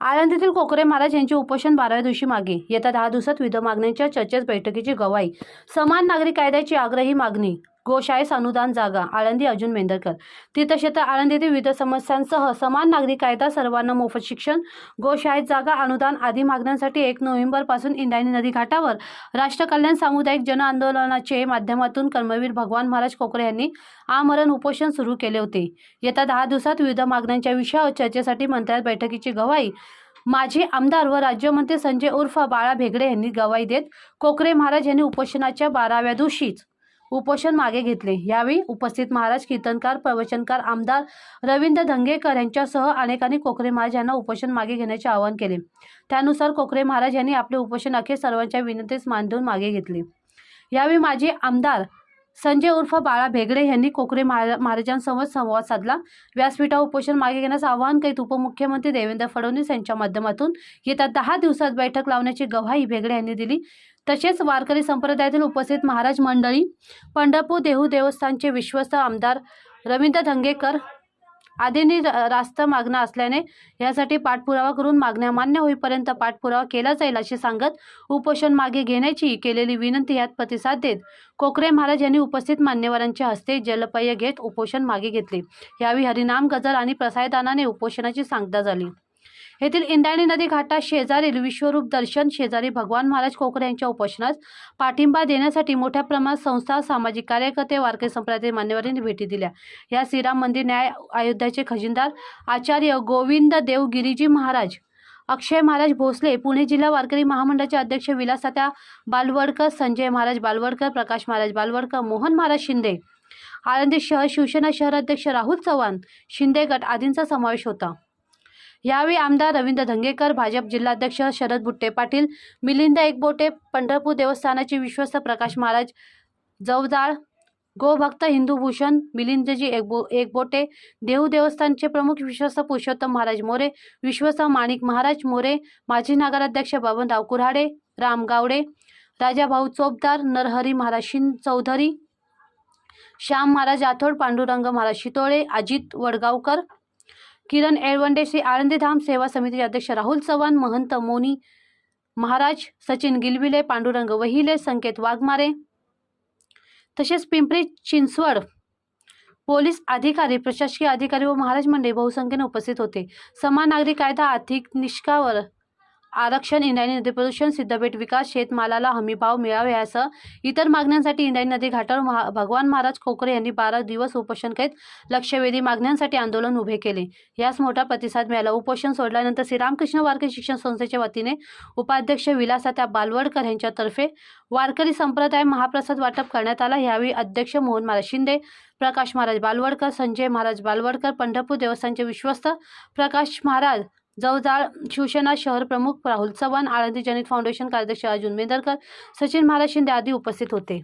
आळंदीतील कोकरे महाराज यांचे उपोषण 12व्या दिवशी मागे. येत्या 10 दिवसात विविध मागण्यांच्या चर्चेत बैठकीची गवाही. समान नागरी कायद्याची आग्रही मागणी. गोशाळेस अनुदान जागा. आळंदी अर्जुन मेंढरकर. तीर्थक्षेत्र आळंदीतील विविध समस्यांसह समान नागरी कायदा, सर्वांना मोफत शिक्षण, गोशाळेत जागा, अनुदान आदी मागण्यांसाठी 1 नोव्हेंबरपासून इंद्रायणी नदी घाटावर राष्ट्रकल्याण सामुदायिक जन आंदोलनाचे माध्यमातून कर्मवीर भगवान महाराज कोकरे यांनी आमरण उपोषण सुरू केले होते. येत्या 10 दिवसात विविध मागण्यांच्या विषयावर चर्चेसाठी मंत्र्यांत बैठकीची गवाही. माजी आमदार व राज्यमंत्री संजय उर्फ बाळा भेगडे यांनी गवाही देत कोकरे महाराज यांनी उपोषणाच्या 12व्या दिवशीच उपोषण मागे घेतले. यावेळी उपस्थित महाराज, कीर्तनकार, प्रवचनकार, आमदार रवींद्र धंगेकर यांच्यासह अनेकांनी कोकरे महाराज यांना उपोषण मागे घेण्याचे आवाहन केले. त्यानुसार कोकरे महाराज यांनी आपले उपोषण अखेर सर्वांच्या विनंतीस मान देऊन मागे घेतले. यावेळी माजी आमदार संजय उर्फ बाळा भेगडे यांनी कोकरे महाराजांसमोर संवाद साधला. व्यासपीठावर उपोषण मागे घेण्यास आवाहन करीत उपमुख्यमंत्री देवेंद्र फडणवीस यांच्या माध्यमातून येत्या 10 दिवसात बैठक लावण्याची गवाही भेगडे यांनी दिली. तसेच वारकरी संप्रदायातील उपस्थित महाराज मंडळी, पंढरपूर देहू देवस्थानचे विश्वस्त आमदार रवींद्र धंगेकर आदींनी रास्त मागण्या असल्याने यासाठी पाठपुरावा करून मागण्या मान्य होईपर्यंत पाठपुरावा केला जाईल असे सांगत उपोषण मागे घेण्याची केलेली विनंती यात प्रतिसाद देत कोकरे महाराज यांनी उपस्थित मान्यवरांच्या हस्ते जलपेय घेत उपोषण मागे घेतले. यावेळी हरिनाम, गजर आणि प्रसायदानाने उपोषणाची सांगता झाली. येथील इंद्रायणी नदी घाटा शेजारील विश्वरूप दर्शन शेजारी भगवान महाराज कोकरे यांच्या उपोषणास पाठिंबा देण्यासाठी मोठ्या प्रमाणात संस्था, सामाजिक कार्यकर्ते, वारकरी संप्रदायातील मान्यवरांनी भेटी दिल्या. या श्रीराम मंदिर न्याय अयोध्याचे खजिनदार आचार्य गोविंद देव गिरीजी महाराज, अक्षय महाराज भोसले, पुणे जिल्हा वारकरी महामंडळाचे अध्यक्ष विलास तात्या बालवडकर, संजय महाराज बालवडकर, प्रकाश महाराज बालवडकर, मोहन महाराज शिंदे, आळंदी शहर शिवसेना शहर अध्यक्ष राहुल चव्हाण, शिंदे गट आदींचा समावेश होता. यावेळी आमदार रवींद्र धंगेकर, भाजप जिल्हाध्यक्ष शरद बुट्टे पाटील, मिलिंद एकबोटे, पंढरपूर देवस्थानाचे विश्वस्त प्रकाश महाराज जवजाळ, गोभक्त हिंदूभूषण मिलिंदजी एकबोटे, देहू देवस्थानचे प्रमुख विश्वस्त पुरुषोत्तम महाराज मोरे, विश्वस्त माणिक महाराज मोरे, माजी नगराध्यक्ष बबनराव कुऱ्हाडे, राम गावडे, राजाभाऊ चोपदार, नरहरी महाराज चौधरी, श्याम महाराज राठोड, पांडुरंग महाराज शितोळे, अजित वडगावकर, किरण एळवंडे, श्री आळंदीधाम सेवा समितीचे अध्यक्ष राहुल चव्हाण, महंत मोनी महाराज, सचिन गिलबिले, पांडुरंग वहिले, संकेत वाघमारे, तसेच पिंपरी चिंचवड पोलीस अधिकारी, प्रशासकीय अधिकारी व महाराज मंडळी बहुसंख्येने उपस्थित होते. समान नागरी कायदा, आर्थिक निष्ठावर आरक्षण, इंद्रायणी नदी प्रदूषण, सिद्धपेठ विकास, शेतमालाला हमीभाव मिळावे यासह इतर मागण्यांसाठी इंद्रायणी नदी घाटावर भगवान महाराज कोकरे यांनी 12 दिवस उपोषण करीत लक्षवेधी मागण्यांसाठी आंदोलन उभे केले. यास मोठा प्रतिसाद मिळाला. उपोषण सोडल्यानंतर श्रीरामकृष्ण वारकरी शिक्षण संस्थेच्या वतीने उपाध्यक्ष विलास तात्या बालवडकर यांच्यातर्फे वारकरी संप्रदाय महाप्रसाद वाटप करण्यात आला. यावेळी अध्यक्ष मोहन महाराज शिंदे, प्रकाश महाराज बालवडकर, संजय महाराज बालवडकर, पंढरपूर देवस्थानचे विश्वस्त प्रकाश महाराज जवजाळ, शिवसेना शहर प्रमुख राहुल चव्हाण, आळंदी जनहित फाउंडेशन कार्याध्यक्ष अर्जुन मेंढरकर, सचिन महाराज शिंदे आदी उपस्थित होते.